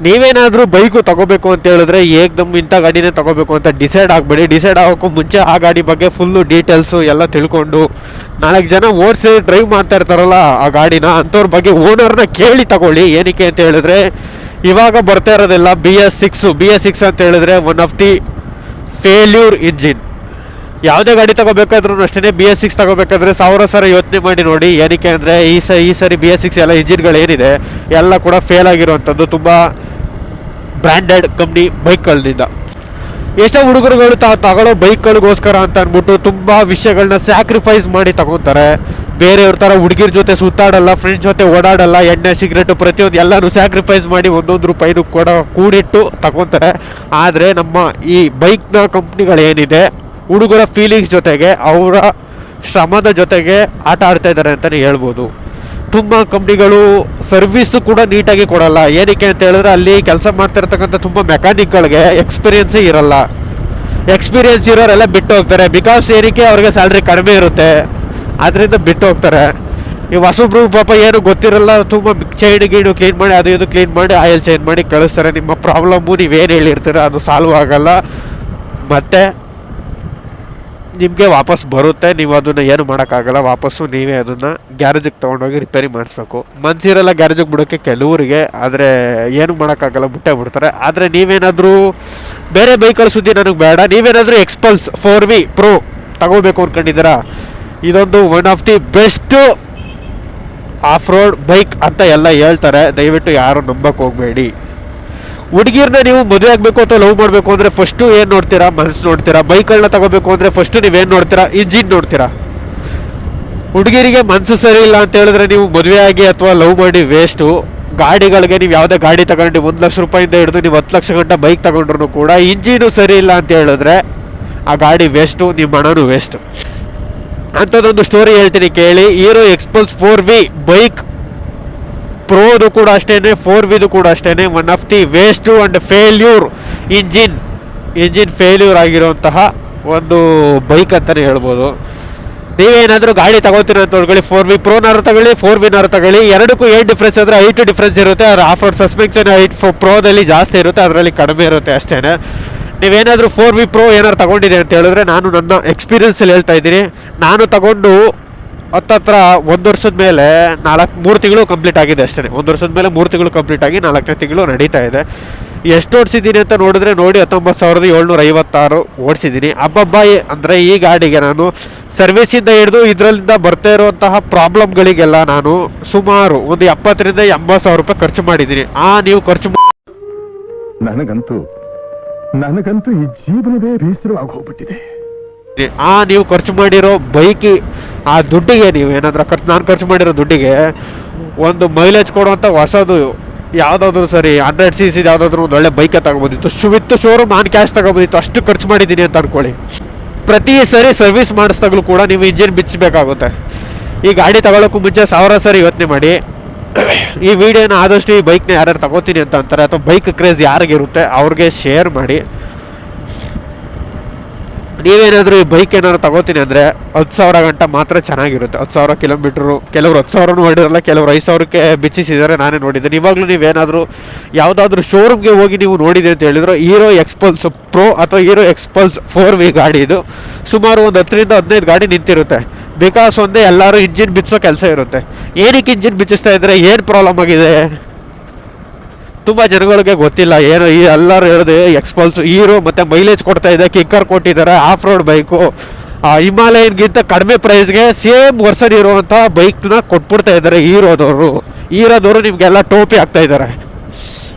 ನೀವೇನಾದರೂ ಬೈಕು ತಗೋಬೇಕು ಅಂತ ಹೇಳಿದ್ರೆ ಏಕ್ದಮ್ ಇಂಥ ಗಾಡಿನೇ ತಗೋಬೇಕು ಅಂತ ಡಿಸೈಡ್ ಆಗಬೇಡಿ. ಡಿಸೈಡ್ ಆಗೋಕ್ಕೂ ಮುಂಚೆ ಆ ಗಾಡಿ ಬಗ್ಗೆ ಫುಲ್ಲು ಡೀಟೇಲ್ಸು ಎಲ್ಲ ತಿಳ್ಕೊಂಡು 4 ಜನ ಓಡಿಸಿ ಡ್ರೈವ್ ಮಾಡ್ತಾ ಇರ್ತಾರಲ್ಲ ಆ ಗಾಡಿನ, ಅಂಥವ್ರ ಬಗ್ಗೆ ಓನರ್ನ ಕೇಳಿ ತಗೊಳ್ಳಿ. ಏನಕ್ಕೆ ಅಂತ ಹೇಳಿದ್ರೆ ಇವಾಗ ಬರ್ತಾ ಇರೋದೆಲ್ಲ BS6 ಅಂತ ಹೇಳಿದ್ರೆ one of the failure engine. ಯಾವುದೇ ಗಾಡಿ ತಗೋಬೇಕಾದ್ರೂ ಅಷ್ಟೇ BS6 ತಗೋಬೇಕಾದ್ರೆ 1000 ಸಲ ಯೋಚನೆ ಮಾಡಿ ನೋಡಿ. ಏನಕ್ಕೆ ಅಂದರೆ ಈ ಸರಿ BS6 ಎಲ್ಲ ಇಂಜಿನ್ಗಳೇನಿದೆ ಎಲ್ಲ ಕೂಡ ಫೇಲ್ ಆಗಿರುವಂಥದ್ದು ತುಂಬ ಬ್ರ್ಯಾಂಡೆಡ್ ಕಂಪ್ನಿ ಬೈಕ್ಗಳಿಂದ. ಎಷ್ಟೋ ಹುಡುಗರುಗಳು ತಗೊಳ್ಳೋ ಬೈಕ್ಗಳಿಗೋಸ್ಕರ ಅಂತ ಅಂದ್ಬಿಟ್ಟು ತುಂಬ ವಿಷಯಗಳನ್ನ ಸ್ಯಾಕ್ರಿಫೈಸ್ ಮಾಡಿ ತಗೊತಾರೆ. ಬೇರೆಯವ್ರ ಥರ ಹುಡುಗಿರ ಜೊತೆ ಸುತ್ತಾಡಲ್ಲ, ಫ್ರೆಂಡ್ಸ್ ಜೊತೆ ಓಡಾಡಲ್ಲ, ಎಣ್ಣೆ ಸಿಗರೇಟು ಪ್ರತಿಯೊಂದು ಎಲ್ಲನೂ ಸ್ಯಾಕ್ರಿಫೈಸ್ ಮಾಡಿ ಒಂದೊಂದು ರೂಪಾಯಿನೂ ಕೂಡ ಕೂಡಿಟ್ಟು ತಗೊತಾರೆ. ಆದರೆ ನಮ್ಮ ಈ ಬೈಕ್ನ ಕಂಪ್ನಿಗಳೇನಿದೆ ಹುಡುಗರ ಫೀಲಿಂಗ್ಸ್ ಜೊತೆಗೆ ಅವರ ಶ್ರಮದ ಜೊತೆಗೆ ಆಟ ಆಡ್ತಾ ಇದ್ದಾರೆ ಅಂತಲೇ ಹೇಳ್ಬೋದು. ತುಂಬ ಕಂಪ್ನಿಗಳು ಸರ್ವಿಸು ಕೂಡ ನೀಟಾಗಿ ಕೊಡಲ್ಲ. ಏನಕ್ಕೆ ಅಂತ ಹೇಳಿದ್ರೆ ಅಲ್ಲಿ ಕೆಲಸ ಮಾಡ್ತಿರ್ತಕ್ಕಂಥ ತುಂಬ ಮೆಕ್ಯಾನಿಕ್ಗಳಿಗೆ ಎಕ್ಸ್ಪೀರಿಯೆನ್ಸೇ ಇರಲ್ಲ. ಎಕ್ಸ್ಪೀರಿಯೆನ್ಸ್ ಇರೋರೆಲ್ಲ ಬಿಟ್ಟು ಹೋಗ್ತಾರೆ. ಬಿಕಾಸ್ ಏನಕ್ಕೆ ಅವ್ರಿಗೆ ಸ್ಯಾಲ್ರಿ ಕಡಿಮೆ ಇರುತ್ತೆ, ಅದರಿಂದ ಬಿಟ್ಟು ಹೋಗ್ತಾರೆ. ಈ ಹೊಸಬ್ರು ಪಾಪ ಏನು ಗೊತ್ತಿರಲ್ಲ, ತುಂಬ ಚೈನ್ ಗೀಡು ಕ್ಲೀನ್ ಮಾಡಿ ಅದು ಇದು ಕ್ಲೀನ್ ಮಾಡಿ ಆಯಿಲ್ ಚೇಂಜ್ ಮಾಡಿ ಕಳಿಸ್ತಾರೆ. ನಿಮ್ಮ ಪ್ರಾಬ್ಲಮ್ಮು ನೀವೇನು ಹೇಳಿರ್ತೀರ ಅದು ಸಾಲ್ವ್ ಆಗಲ್ಲ, ಮತ್ತು ನಿಮಗೆ ವಾಪಸ್ ಬರುತ್ತೆ. ನೀವು ಅದನ್ನು ಏನು ಮಾಡೋಕ್ಕಾಗಲ್ಲ, ವಾಪಸ್ಸು ನೀವೇ ಅದನ್ನು ಗ್ಯಾರೇಜಿಗೆ ತೊಗೊಂಡೋಗಿ ರಿಪೇರಿ ಮಾಡಿಸ್ಬೇಕು. ಮನ್ಸಿರಲ್ಲ ಗ್ಯಾರೇಜಿಗೆ ಬಿಡೋಕ್ಕೆ ಕೆಲವರಿಗೆ, ಆದರೆ ಏನು ಮಾಡೋಕ್ಕಾಗಲ್ಲ, ಬಿಟ್ಟೇ ಬಿಡ್ತಾರೆ. ಆದರೆ ನೀವೇನಾದರೂ ಬೇರೆ ಬೈಕ್ಗಳ ಸುದ್ದಿ ನನಗೆ ಬೇಡ, ನೀವೇನಾದರೂ ಎಕ್ಸ್ಪಲ್ಸ್ 4V Pro ತಗೋಬೇಕು ಅಂದ್ಕೊಂಡಿದ್ದೀರಾ, ಇದೊಂದು one of the best of road bike ಅಂತ ಎಲ್ಲ ಹೇಳ್ತಾರೆ. ದಯವಿಟ್ಟು ಯಾರು ನಂಬಕ್ಕೆ ಹೋಗಬೇಡಿ. ಹುಡುಗಿರನ್ನ ನೀವು ಮದುವೆ ಆಗಬೇಕು ಅಥವಾ ಲವ್ ಮಾಡಬೇಕು ಅಂದರೆ ಫಸ್ಟು ಏನು ನೋಡ್ತೀರಾ? ಮನಸ್ಸು ನೋಡ್ತೀರಾ. ಬೈಕ್ಗಳನ್ನ ತಗೋಬೇಕು ಅಂದರೆ ಫಸ್ಟು ನೀವೇನು ನೋಡ್ತೀರಾ? ಇಂಜಿನ್ ನೋಡ್ತೀರಾ. ಹುಡುಗಿರಿಗೆ ಮನಸ್ಸು ಸರಿ ಇಲ್ಲ ಅಂತ ಹೇಳಿದ್ರೆ ನೀವು ಮದುವೆ ಆಗಿ ಅಥವಾ ಲವ್ ಮಾಡಿ ವೇಸ್ಟು. ಗಾಡಿಗಳಿಗೆ ನೀವು ಯಾವುದೇ ಗಾಡಿ ತಗೊಂಡು 1 ಲಕ್ಷ ರೂಪಾಯಿಂದ ಹಿಡಿದು ನೀವು 10 ಲಕ್ಷ ಗಂಟೆ ಬೈಕ್ ತಗೊಂಡ್ರು ಕೂಡ ಇಂಜಿನು ಸರಿ ಇಲ್ಲ ಅಂತ ಹೇಳಿದ್ರೆ ಆ ಗಾಡಿ ವೇಸ್ಟು, ನಿಮ್ಮ ಹಣನೂ ವೇಸ್ಟು. ಅಂಥದ್ದೊಂದು ಸ್ಟೋರಿ ಹೇಳ್ತೀನಿ ಕೇಳಿ. ಹೀರೋ ಎಕ್ಸ್ಪಲ್ಸ್ 4V ಬೈಕ್ ಪ್ರೋದು ಕೂಡ ಅಷ್ಟೇ, 4Vದು ಕೂಡ ಅಷ್ಟೇ one of the waste and failure engine failure ಆಗಿರುವಂತಹ ಒಂದು ಬೈಕ್ ಅಂತಲೇ ಹೇಳ್ಬೋದು. ನೀವೇನಾದರೂ ಗಾಡಿ ತಗೋತೀರ ಅಂತ ಹೇಳ್ಕೊಳ್ಳಿ, 4V ಪ್ರೋನಾರು ತಗೊಳ್ಳಿ, 4Vನಾರು ತಗೊಳ್ಳಿ, ಎರಡಕ್ಕೂ ಏನು ಡಿಫ್ರೆನ್ಸ್ ಅಂದರೆ ಹೈಟ್ ಡಿಫ್ರೆನ್ಸ್ ಇರುತ್ತೆ. ಅದರ ಆಫ್ ರೋಡ್ ಸಸ್ಪೆನ್ಷನ್ ಹೈಟ್ ಪ್ರೋದಲ್ಲಿ ಜಾಸ್ತಿ ಇರುತ್ತೆ, ಅದರಲ್ಲಿ ಕಡಿಮೆ ಇರುತ್ತೆ ಅಷ್ಟೇ. ನೀವೇನಾದರೂ 4V Pro ಏನಾದ್ರು ತಗೊಂಡಿದೆ ಅಂತ ಹೇಳಿದ್ರೆ ನಾನು ನನ್ನ ಎಕ್ಸ್ಪೀರಿಯನ್ಸಲ್ಲಿ ಹೇಳ್ತಾ ಇದ್ದೀನಿ. ನಾನು ತಗೊಂಡು ಹತ್ತತ್ರ 1 ವರ್ಷದ ಮೇಲೆ 3 ತಿಂಗಳು ಕಂಪ್ಲೀಟ್ ಆಗಿದೆ ಅಷ್ಟೇ. 1 ವರ್ಷದ ಮೇಲೆ 3 ತಿಂಗಳು ಕಂಪ್ಲೀಟ್ ಆಗಿ 4ನೇ ತಿಂಗಳು ನಡೀತಾ ಇದೆ. ಎಷ್ಟು ಓಡಿಸಿದ್ದೀನಿ ಅಂತ ನೋಡಿದ್ರೆ ನೋಡಿ 19,756 ಓಡಿಸಿದ್ದೀನಿ. ಹಬ್ಬಬ್ಬಾಯಿ ಅಂದರೆ ಈ ಗಾಡಿಗೆ ನಾನು ಸರ್ವಿಸಿಂದ ಹಿಡಿದು ಇದರಲ್ಲಿಂದ ಬರ್ತಾ ಇರುವಂತಹ ಪ್ರಾಬ್ಲಮ್ಗಳಿಗೆಲ್ಲ ನಾನು ಸುಮಾರು ಒಂದು 70,000 ರಿಂದ 80,000 ರೂಪಾಯಿ ಖರ್ಚು ಮಾಡಿದ್ದೀನಿ. ನೀವು ಖರ್ಚು ನನಗಂತೂ ಈ ಜೀವನವೇ ಬೇಸರವಾಗಿ ಹೋಗ್ಬಿಟ್ಟಿದೆ. ನೀವು ಖರ್ಚು ಮಾಡಿರೋ ಬೈಕಿ ಆ ದುಡ್ಡಿಗೆ ನೀವು ಏನಾದರೂ ನಾನು ಖರ್ಚು ಮಾಡಿರೋ ದುಡ್ಡಿಗೆ ಒಂದು ಮೈಲೇಜ್ ಕೊಡುವಂಥ ಹೊಸದು ಯಾವುದಾದ್ರೂ ಸರಿ 100cc ಯಾವುದಾದ್ರೂ ಒಂದು ಒಳ್ಳೆ ಬೈಕೆ ತಗೋಬೋದಿತ್ತು. ವಿತ್ ಶೋರೂಮ್ ಆನ್ ಕ್ಯಾಶ್ ತಗೋಬೋದಿತ್ತು. ಅಷ್ಟು ಖರ್ಚು ಮಾಡಿದ್ದೀನಿ ಅಂತ ಅಂದ್ಕೊಳ್ಳಿ. ಪ್ರತಿ ಸರಿ ಸರ್ವಿಸ್ ಮಾಡಿಸ್ದಾಗಲೂ ಕೂಡ ನೀವು ಇಂಜಿನ್ ಬಿಚ್ಚಬೇಕಾಗುತ್ತೆ. ಈ ಗಾಡಿ ತಗೊಳ್ಳೋಕ್ಕೂ ಮುಂಚೆ 1000 ಸರಿ ಯೋಚನೆ ಮಾಡಿ. ಈ ವಿಡಿಯೋನ ಆದಷ್ಟು ಈ ಬೈಕ್ನ ಯಾರ್ಯಾರು ತಗೋತೀನಿ ಅಂತ ಅಂತಾರೆ ಅಥವಾ ಬೈಕ್ ಕ್ರೇಜ್ ಯಾರಿಗಿರುತ್ತೆ ಅವ್ರಿಗೆ ಶೇರ್ ಮಾಡಿ. ನೀವೇನಾದರೂ ಈ ಬೈಕ್ ಏನಾದ್ರು ತಗೋತೀನಿ ಅಂದರೆ 10,000 ಗಂಟೆ ಮಾತ್ರ ಚೆನ್ನಾಗಿರುತ್ತೆ. 10,000 ಕಿಲೋಮೀಟ್ರು, ಕೆಲವರು 10,000 ಹೊಡಿರಲ್ಲ, ಕೆಲವರು 5,000ಕ್ಕೆ ಬಿಚ್ಚಿಸಿದ್ದಾರೆ, ನಾನೇ ನೋಡಿದ್ದೇನೆ. ಇವಾಗಲೂ ನೀವೇನಾದರೂ ಯಾವುದಾದ್ರೂ ಶೋರೂಮ್ಗೆ ಹೋಗಿ ನೀವು ನೋಡಿದೆ ಅಂತ ಹೇಳಿದ್ರು ಹೀರೋ ಎಕ್ಸ್ಪಲ್ಸ್ ಪ್ರೋ ಅಥವಾ ಹೀರೋ ಎಕ್ಸ್ಪಲ್ಸ್ 4V ಗಾಡಿ ಇದು ಸುಮಾರು ಒಂದು 10 ರಿಂದ 15 ಗಾಡಿ ನಿಂತಿರುತ್ತೆ. ಬಿಕಾಸ್ ಒಂದೇ ಎಲ್ಲರೂ ಇಂಜಿನ್ ಬಿಚ್ಚೋ ಕೆಲಸ ಇರುತ್ತೆ. ಏನಕ್ಕೆ ಇಂಜಿನ್ ಬಿಚ್ಚಿಸ್ತಾ ಇದ್ದಾರೆ, ಏನು ಪ್ರಾಬ್ಲಮ್ ಆಗಿದೆ ತುಂಬ ಜನಗಳಿಗೆ ಗೊತ್ತಿಲ್ಲ. ಏನೋ ಈ ಎಲ್ಲರೂ ಹೇಳಿದೆ ಎಕ್ಸ್ಪಲ್ಸ್ ಹೀರೋ ಮತ್ತು ಮೈಲೇಜ್ ಕೊಡ್ತಾ ಇದೆ, ಕಿಕ್ಕರ್ ಕೊಟ್ಟಿದ್ದಾರೆ, ಆಫ್ ರೋಡ್ ಬೈಕು, ಹಿಮಾಲಯನ್ಗಿಂತ ಕಡಿಮೆ ಪ್ರೈಸ್ಗೆ ಸೇಮ್ ವರ್ಷನ್ ಇರುವಂಥ ಬೈಕ್ನ ಕೊಟ್ಬಿಡ್ತಾ ಇದ್ದಾರೆ ಹೀರೋದವರು ನಿಮಗೆಲ್ಲ ಟೋಪಿ ಆಗ್ತಾ ಇದ್ದಾರೆ.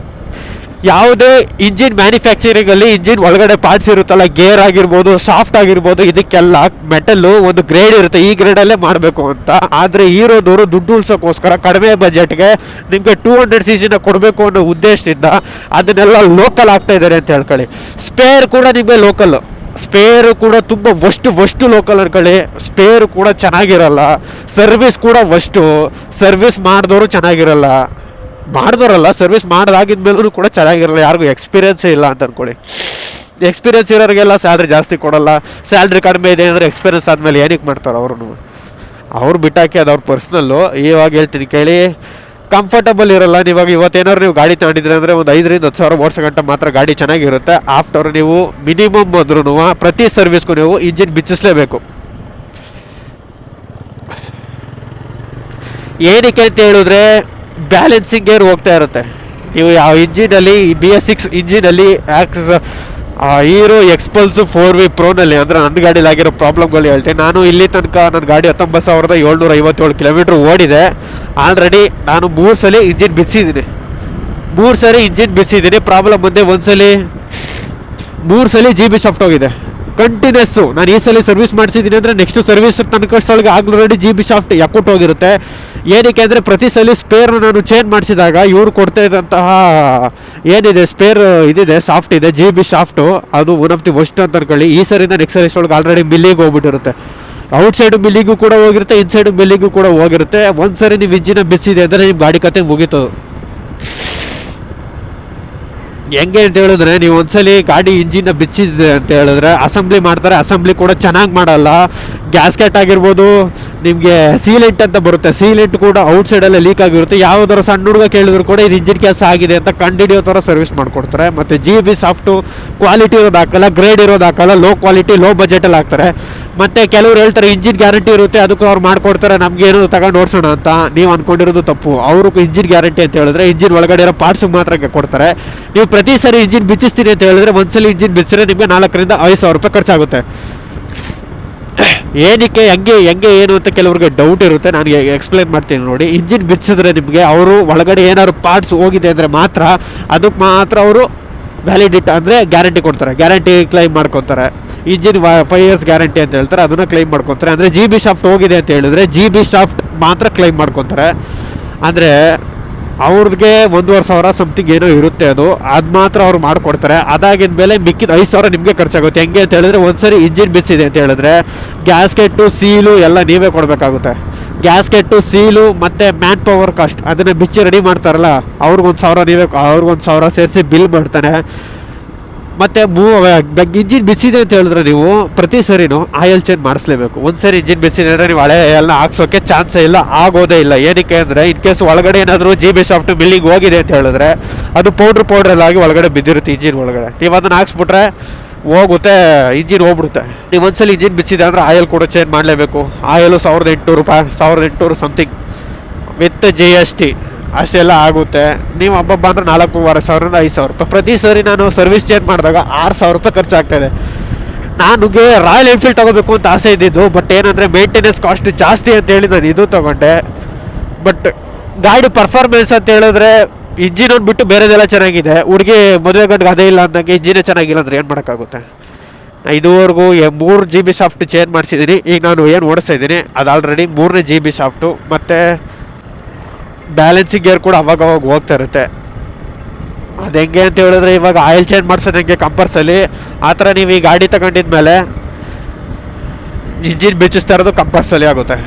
ಯಾವುದೇ ಇಂಜಿನ್ ಮ್ಯಾನುಫ್ಯಾಕ್ಚರಿಂಗಲ್ಲಿ ಇಂಜಿನ್ ಒಳಗಡೆ ಪಾರ್ಟ್ಸ್ ಇರುತ್ತಲ್ಲ, ಗೇರ್ ಆಗಿರ್ಬೋದು, ಸಾಫ್ಟ್ ಆಗಿರ್ಬೋದು, ಇದಕ್ಕೆಲ್ಲ ಮೆಟಲ್ಲು ಒಂದು ಗ್ರೇಡ್ ಇರುತ್ತೆ, ಈ ಗ್ರೇಡಲ್ಲೇ ಮಾಡಬೇಕು ಅಂತ. ಆದರೆ ಹೀರೋದವರು ದುಡ್ಡು ಉಳ್ಸೋಕ್ಕೋಸ್ಕರ ಕಡಿಮೆ ಬಜೆಟ್ಗೆ ನಿಮಗೆ 200cc ಕೊಡಬೇಕು ಅನ್ನೋ ಉದ್ದೇಶದಿಂದ ಅದನ್ನೆಲ್ಲ ಲೋಕಲ್ ಆಗ್ತಾ ಇದ್ದಾರೆ ಅಂತ ಹೇಳ್ಕೊಳ್ಳಿ. ಸ್ಪೇರ್ ಕೂಡ ನಿಮಗೆ ಲೋಕಲ್ಲು, ಸ್ಪೇರು ಕೂಡ ತುಂಬ ವಷ್ಟು ಲೋಕಲ್ ಅನ್ಕೊಳ್ಳಿ. ಸ್ಪೇರು ಕೂಡ ಚೆನ್ನಾಗಿರಲ್ಲ, ಸರ್ವಿಸ್ ಕೂಡ ಸರ್ವಿಸ್ ಮಾಡಿದವರು ಚೆನ್ನಾಗಿರಲ್ಲ, ಸರ್ವಿಸ್ ಮಾಡಿದಾಗಿದ್ಮೇಲೂ ಕೂಡ ಚೆನ್ನಾಗಿರಲ್ಲ. ಯಾರಿಗೂ ಎಕ್ಸ್ಪೀರಿಯನ್ಸೇ ಇಲ್ಲ ಅಂತ ಅಂದ್ಕೊಳ್ಳಿ. ಎಕ್ಸ್ಪೀರಿಯನ್ಸ್ ಇರೋರಿಗೆಲ್ಲ ಸ್ಯಾಲ್ರಿ ಜಾಸ್ತಿ ಕೊಡಲ್ಲ. ಸ್ಯಾಲ್ರಿ ಕಡಿಮೆ ಇದೆ ಅಂದರೆ ಎಕ್ಸ್ಪೀರಿಯನ್ಸ್ ಆದಮೇಲೆ ಏನಕ್ಕೆ ಮಾಡ್ತಾರೆ ಅವ್ರು ಬಿಟ್ಟಾಕಿ, ಅದು ಅವ್ರ ಪರ್ಸ್ನಲ್ಲು. ಇವಾಗ ಹೇಳ್ತೀನಿ ಕೇಳಿ, ಕಂಫರ್ಟಬಲ್ ಇರಲ್ಲ. ಇವಾಗ ಇವತ್ತೇನಾದ್ರು ನೀವು ಗಾಡಿ ತಗೊಂಡಿದ್ರೆ ಅಂದರೆ ಒಂದು 5,000 10,000 ಓಡಿಸೋ ಗಂಟೆ ಮಾತ್ರ ಗಾಡಿ ಚೆನ್ನಾಗಿರುತ್ತೆ. ಆಫ್ಟರ್ ನೀವು ಮಿನಿಮಮ್ ಅಂದ್ರೂ ಪ್ರತಿ ಸರ್ವಿಸ್ಗೂ ನೀವು ಇಂಜಿನ್ ಬಿಚ್ಚಿಸ್ಲೇಬೇಕು. ಏನಕ್ಕೆ ಅಂತ ಹೇಳಿದ್ರೆ ಬ್ಯಾಲೆನ್ಸಿಂಗ್ ಗೇರ್ ಹೋಗ್ತಾ ಇರುತ್ತೆ. ನೀವು ಯಾವ ಇಂಜಿನಲ್ಲಿ BS6 ಇಂಜಿನಲ್ಲಿ ಹೀರೋ ಎಕ್ಸ್ಪಲ್ಸು 4V ಪ್ರೋನಲ್ಲಿ ಅಂದರೆ ನನ್ನ ಗಾಡೀಲಿ ಆಗಿರೋ ಪ್ರಾಬ್ಲಮ್ಗಳು ಹೇಳ್ತೀನಿ. ನಾನು ಇಲ್ಲಿ ತನಕ ನನ್ನ ಗಾಡಿ 19,757 ಕಿಲೋಮೀಟ್ರ್ ಓಡಿದೆ. ಆಲ್ರೆಡಿ ನಾನು 3 ಸಲ ಇಂಜಿನ್ ಬಿಚ್ಚಿದ್ದೀನಿ. 3 ಸರಿ ಇಂಜಿನ್ ಬಿಚ್ಚಿದ್ದೀನಿ. ಪ್ರಾಬ್ಲಮ್ ಬಂದೆ ಒಂದ್ಸಲಿ 3 ಸಲ GB ಶಾಫ್ಟ್ ಹೋಗಿದೆ ಕಂಟಿನ್ಯೂಸ್ಸು. ನಾನು ಈ ಸಲ ಸರ್ವಿಸ್ ಮಾಡಿಸಿದ್ದೀನಿ ಅಂದರೆ ನೆಕ್ಸ್ಟ್ ಸರ್ವಿಸ್ ತನಕಷ್ಟೊಳಗೆ ಆಲ್ರೆಡಿ GB ಶಾಫ್ಟ್ ಯಾಕೂಟ್ ಹೋಗಿರುತ್ತೆ. ಏನಕ್ಕೆ ಅಂದರೆ ಪ್ರತಿ ಸಲ ಸ್ಪೇರ್ ನಾನು ಚೇಂಜ್ ಮಾಡಿಸಿದಾಗ ಇವ್ರು ಕೊಡ್ತಾ ಇದ್ದಂತಹ ಏನಿದೆ ಸ್ಪೇರ್ ಇದಿದೆ ಸಾಫ್ಟ್ ಇದೆ GB ಶಾಫ್ಟು, ಅದು ಒನ್ ಆಫ್ ದಿ ವರ್ಸ್ಟ್ ಅಂತ ಅನ್ಕೊಳ್ಳಿ. ಈ ಸರಿಂದ ನೆಕ್ಸ್ಟ್ ಸರ್ವಿಸ್ ಒಳಗೆ ಆಲ್ರೆಡಿ ಮಿಲ್ಲಿಗೆ ಹೋಗ್ಬಿಟ್ಟಿರುತ್ತೆ. ಔಟ್ಸೈಡು ಮಿಲ್ಲಿಗೂ ಕೂಡ ಹೋಗಿರುತ್ತೆ, ಇನ್ಸೈಡು ಮಿಲ್ಲಿಗೂ ಕೂಡ ಹೋಗಿರುತ್ತೆ. ಒಂದು ಸರಿ ನೀವು ಇಂಜಿನ ಬಿಚ್ಚಿದೆ ಅಂದರೆ ನಿಮ್ಮ ಗಾಡಿ ಕತೆ ಮುಗೀತು. ಹೆಂಗೆ ಅಂತ ಹೇಳಿದ್ರೆ ನೀವು ಒಂದ್ಸಲಿ ಗಾಡಿ ಇಂಜಿನ ಬಿಚ್ಚಿದೆ ಅಂತ ಹೇಳಿದ್ರೆ ಅಸೆಂಬ್ಲಿ ಮಾಡ್ತಾರೆ. ಅಸೆಂಬ್ಲಿ ಕೂಡ ಚೆನ್ನಾಗಿ ಮಾಡಲ್ಲ. ಗ್ಯಾಸ್ಕೆಟ್ ಆಗಿರ್ಬೋದು, ನಿಮಗೆ ಸೀಲೆಂಟ್ ಅಂತ ಬರುತ್ತೆ, ಸೀಲೆಂಟ್ ಕೂಡ ಔಟ್ಸೈಡಲ್ಲೇ ಲೀಕ್ ಆಗಿರುತ್ತೆ. ಯಾವುದರ ಸಣ್ಣ ಹುಡುಗ ಕೇಳಿದ್ರು ಕೂಡ ಇದು ಇಂಜಿನ್ ಕೆಲಸ ಆಗಿದೆ ಅಂತ ಕಂಡಿಡಿಯೋ ಥರ ಸರ್ವಿಸ್ ಮಾಡಿಕೊಡ್ತಾರೆ. ಮತ್ತು GB ಸಾಫ್ಟು ಕ್ವಾಲಿಟಿ ಇರೋದು ಹಾಕಲ್ಲ, ಗ್ರೇಡ್ ಇರೋದು ಹಾಕಲ್ಲ, ಲೋ ಕ್ವಾಲಿಟಿ ಲೋ ಬಜೆಟಲ್ಲಿ ಹಾಕ್ತಾರೆ. ಮತ್ತು ಕೆಲವ್ರು ಹೇಳ್ತಾರೆ ಇಂಜಿನ್ ಗ್ಯಾರಂಟಿ ಇರುತ್ತೆ ಅದಕ್ಕೆ ಅವ್ರು ಮಾಡಿಕೊಡ್ತಾರೆ, ನಮಗೇನು ತಗೊಂಡು ಓಡಿಸೋಣ ಅಂತ. ನೀವು ಅಂದ್ಕೊಂಡಿರೋದು ತಪ್ಪು. ಅವರು ಇಂಜಿನ್ ಗ್ಯಾರಂಟಿ ಅಂತ ಹೇಳಿದ್ರೆ ಇಂಜಿನ್ ಒಳಗಡೆ ಇರೋ ಪಾರ್ಟ್ಸಿಗೆ ಮಾತ್ರ ಕೊಡ್ತಾರೆ. ನೀವು ಪ್ರತಿ ಸರಿ ಇಂಜಿನ್ ಬಿಚ್ಚಿಸ್ತೀನಿ ಅಂತ ಹೇಳಿದ್ರೆ ಒಂದ್ಸಲಿ ಇಂಜಿನ್ ಬಿಚ್ಚಿದ್ರೆ ನಿಮಗೆ 4,000 ರಿಂದ 5,000 ರೂಪಾಯಿ ಖರ್ಚಾಗುತ್ತೆ. ಏನಕ್ಕೆ ಹೆಂಗೆ ಏನು ಅಂತ ಕೆಲವ್ರಿಗೆ ಡೌಟ್ ಇರುತ್ತೆ. ನಾನು ಎಕ್ಸ್ಪ್ಲೈನ್ ಮಾಡ್ತೀನಿ ನೋಡಿ. ಇಂಜಿನ್ ಬಿಚ್ಚಿದ್ರೆ ನಿಮಗೆ ಅವರು ಒಳಗಡೆ ಏನಾದ್ರು ಪಾರ್ಟ್ಸ್ ಹೋಗಿದೆ ಅಂದರೆ ಮಾತ್ರ ಅದಕ್ಕೆ ಮಾತ್ರ ಅವರು ವ್ಯಾಲಿಡಿಟಿ ಅಂದರೆ ಗ್ಯಾರಂಟಿ ಕೊಡ್ತಾರೆ, ಗ್ಯಾರಂಟಿ ಕ್ಲೈಮ್ ಮಾಡ್ಕೊತಾರೆ. ಇಂಜಿನ್ 5 years ಗ್ಯಾರಂಟಿ ಅಂತ ಹೇಳ್ತಾರೆ, ಅದನ್ನು ಕ್ಲೈಮ್ ಮಾಡ್ಕೊತಾರೆ. ಅಂದರೆ GB ಶಾಫ್ಟ್ ಹೋಗಿದೆ ಅಂತ ಹೇಳಿದ್ರೆ GB ಶಾಫ್ಟ್ ಮಾತ್ರ ಕ್ಲೈಮ್ ಮಾಡ್ಕೊತಾರೆ. ಅಂದರೆ ಅವ್ರಿಗೆ 1,500 ಸಮಥಿಂಗ್ ಏನೋ ಇರುತ್ತೆ, ಅದು ಮಾತ್ರ ಅವ್ರು ಮಾಡಿಕೊಡ್ತಾರೆ. ಅದಾಗಿದ ಮೇಲೆ ಮಿಕ್ಕಿದ 5,000 ನಿಮಗೆ ಖರ್ಚಾಗುತ್ತೆ. ಹೆಂಗೆ ಅಂತ ಹೇಳಿದ್ರೆ ಒಂದ್ಸರಿ ಇಂಜಿನ್ ಬಿಚ್ಚಿದೆ ಅಂತ ಹೇಳಿದ್ರೆ ಗ್ಯಾಸ್ಕೆಟ್ಟು ಸೀಲು ಎಲ್ಲ ನೀವೇ ಕೊಡಬೇಕಾಗುತ್ತೆ. ಗ್ಯಾಸ್ಕೆಟ್ಟು ಸೀಲು ಮತ್ತು ಮ್ಯಾನ್ ಪವರ್ ಕಾಸ್ಟ್ ಅದನ್ನು ಬಿಚ್ಚಿ ರೆಡಿ ಮಾಡ್ತಾರಲ್ಲ ಅವ್ರಿಗೊಂದು 1,000 ಸೇರಿಸಿ ಬಿಲ್ ಮಾಡ್ತಾನೆ. ಮತ್ತು ಇಂಜಿನ್ ಬಿಚ್ಚಿದೆ ಅಂತ ಹೇಳಿದ್ರೆ ನೀವು ಪ್ರತಿ ಸರಿನೂ ಆಯಿಲ್ ಚೇಂಜ್ ಮಾಡಿಸ್ಲೇಬೇಕು. ಒಂದು ಸರಿ ಇಂಜಿನ್ ಬಿಚ್ಚಿದೆ ಅಂದರೆ ನೀವು ಹಳೆ ಎಲ್ಲ ಹಾಕ್ಸೋಕ್ಕೆ ಚಾನ್ಸೇ ಇಲ್ಲ, ಆಗೋದೇ ಇಲ್ಲ. ಏನಕ್ಕೆ ಅಂದರೆ ಇನ್ ಕೇಸ್ ಒಳಗಡೆ ಏನಾದರೂ GB ಶಾಫ್ಟ್ ಬಿಲ್ಲಿಗೆ ಹೋಗಿದೆ ಅಂತ ಹೇಳಿದ್ರೆ ಅದು ಪೌಡ್ರೆಲ್ಲಾಗಿ ಒಳಗಡೆ ಬಿದ್ದಿರುತ್ತೆ ಇಂಜಿನ್ ಒಳಗಡೆ. ನೀವು ಅದನ್ನು ಹಾಕ್ಸ್ಬಿಟ್ರೆ ಹೋಗುತ್ತೆ, ಇಂಜಿನ್ ಹೋಗ್ಬಿಡುತ್ತೆ. ನೀವು ಒಂದ್ಸಲ ಇಂಜಿನ್ ಬಿಚ್ಚಿದೆ ಅಂದರೆ ಆಯಿಲ್ ಕೂಡ ಚೇಂಜ್ ಮಾಡಲೇಬೇಕು. ಆಯಿಲು 1,800 ರೂಪಾಯಿ, 1,800 ಸಮಥಿಂಗ್ ವಿತ್ GST ಅಷ್ಟೆಲ್ಲ ಆಗುತ್ತೆ. ನೀವು ಹಬ್ಬ ಅಂದರೆ 4,500 ರಿಂದ 5,000 ರೂಪಾಯಿ. ಪ್ರತಿ ಸರಿ ನಾನು ಸರ್ವಿಸ್ ಚೇಂಜ್ ಮಾಡಿದಾಗ 6,000 ರೂಪಾಯಿ ಖರ್ಚಾಗ್ತಾಯಿದೆ. ನನಗೆ ರಾಯಲ್ ಎನ್ಫೀಲ್ಡ್ ತೊಗೋಬೇಕು ಅಂತ ಆಸೆ ಇದ್ದಿದ್ದು, ಬಟ್ ಏನಂದರೆ ಮೇಂಟೆನೆನ್ಸ್ ಕಾಸ್ಟ್ ಜಾಸ್ತಿ ಅಂತೇಳಿ ನಾನು ಇದು ತೊಗೊಂಡೆ. ಬಟ್ ಗಾಡಿ ಪರ್ಫಾರ್ಮೆನ್ಸ್ ಅಂತ ಹೇಳಿದ್ರೆ ಇಂಜಿನ್ ಒಂದು ಬಿಟ್ಟು ಬೇರೆದೆಲ್ಲ ಚೆನ್ನಾಗಿದೆ. ಹುಡುಗಿ ಮದುವೆ ಗಂಟೆಗೆ ಅದೇ ಇಲ್ಲ ಅಂದಂಗೆ ಇಂಜಿನೇ ಚೆನ್ನಾಗಿಲ್ಲ ಅಂದರೆ ಏನು ಮಾಡೋಕ್ಕಾಗುತ್ತೆ. ಇದುವರೆಗೂ 3 GB ಶಾಫ್ಟ್ ಚೇಂಜ್ ಮಾಡಿಸಿದ್ದೀನಿ. ಈಗ ನಾನು ಏನು ಓಡಿಸ್ತಾ ಇದ್ದೀನಿ ಅದು ಆಲ್ರೆಡಿ 3ನೇ GB ಶಾಫ್ಟು. ಮತ್ತು ಬ್ಯಾಲೆನ್ಸಿಂಗ್ ಗೇರ್ ಕೂಡ ಅವಾಗ ಹೋಗ್ತಾ ಇರುತ್ತೆ. ಅದು ಹೆಂಗೆ ಅಂತ ಹೇಳಿದ್ರೆ ಇವಾಗ ಆಯಿಲ್ ಚೇಂಜ್ ಮಾಡ್ಸೋದು ಹೆಂಗೆ ಕಂಪಲ್ಸರಿ, ಆ ಥರ ನೀವು ಈ ಗಾಡಿ ತಗೊಂಡಿದ್ಮೇಲೆ ಇಂಜಿನ್ ಬಿಚ್ಚಿಸ್ತಾ ಇರೋದು ಕಂಪಲ್ಸರಿ ಆಗುತ್ತೆ.